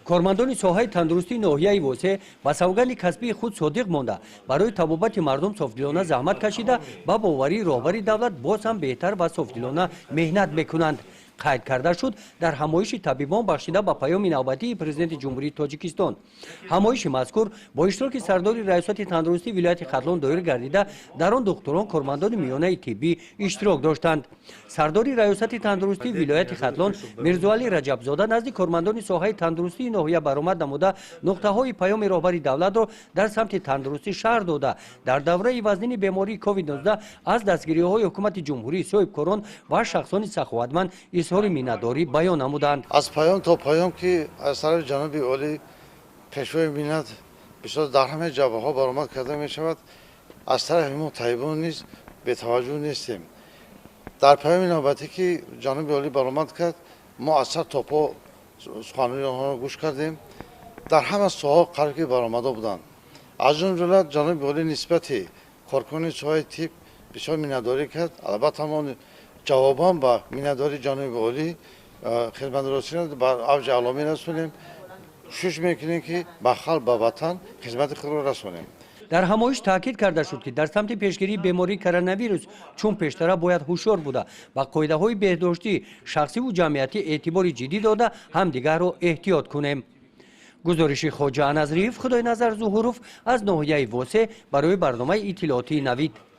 کارمندان ساحه تندرستی ناحیه واسه با سوگند کسبی خود صادق مانده برای تبابت مردم صافدلانه زحمت کشیده با باوری رهبری دولت باز هم بهتر و صافدلانه مهنت میکنند. قید کرده شد در همایش طبیبان بخشیده با پیام نوبتی پرزیدنت جمهوری تاجیکستان. همایش مذکور با اشتراک سردار ریاست تندرستی ولایت خطلون دویر گردیده در آن دکتران کارمندان میانه تیبی اشتراک داشتند. سردار ریاست تندرستی ولایت خطلون میرزاعلی رجبزاده نزد کارمندان ساحه تندرستی ناحیه برآمد نموده نقطه های پیام رهبری دولت را در سمت تندرستی شهر داده در دوره وزنی بیماری کووید 19 از دستگیری های حکومت جمهوری صاحبکاران و شخصان سخاوتمند اظهار مینتداری بیان نمودند. از پیام تا پیام که از طرف جناب عالی پیشوای ملت بسیار در همه جبهه ها برآمد کرده می شود. از طرف ما طیبان نیست به توجه نیستیم. در پیام نوبتی که جناب عالی برآمد کرد ما از سر تا پا سخنرانی آنها را گوش کردیم. در همه ساحات قرار که برآمده بودند. از اون جمله جناب عالی نسبت کارکنان ساحه تیب بسیار مینتداری کرد. البته ما جوابان با مینتداری جناب عالی خدمترسانی بر اوج علامه رسونیم. کوشش میکنیم که به خلق و وطن خدمت خود را رسونیم. در همایش تاکید کرده شد که در سمت پیشگیری بیماری کرونا ویروس چون پیشتر باید هوشیار بوده و قاعده های بهداشتی شخصی و جمعیتی اعتبار جدی داده همدیگر را احتیاط کنیم. گزارش خواجه نظریف خدای نظر ظهوروف از ناحیه واسه برای برنامه اطلاعاتی نوید.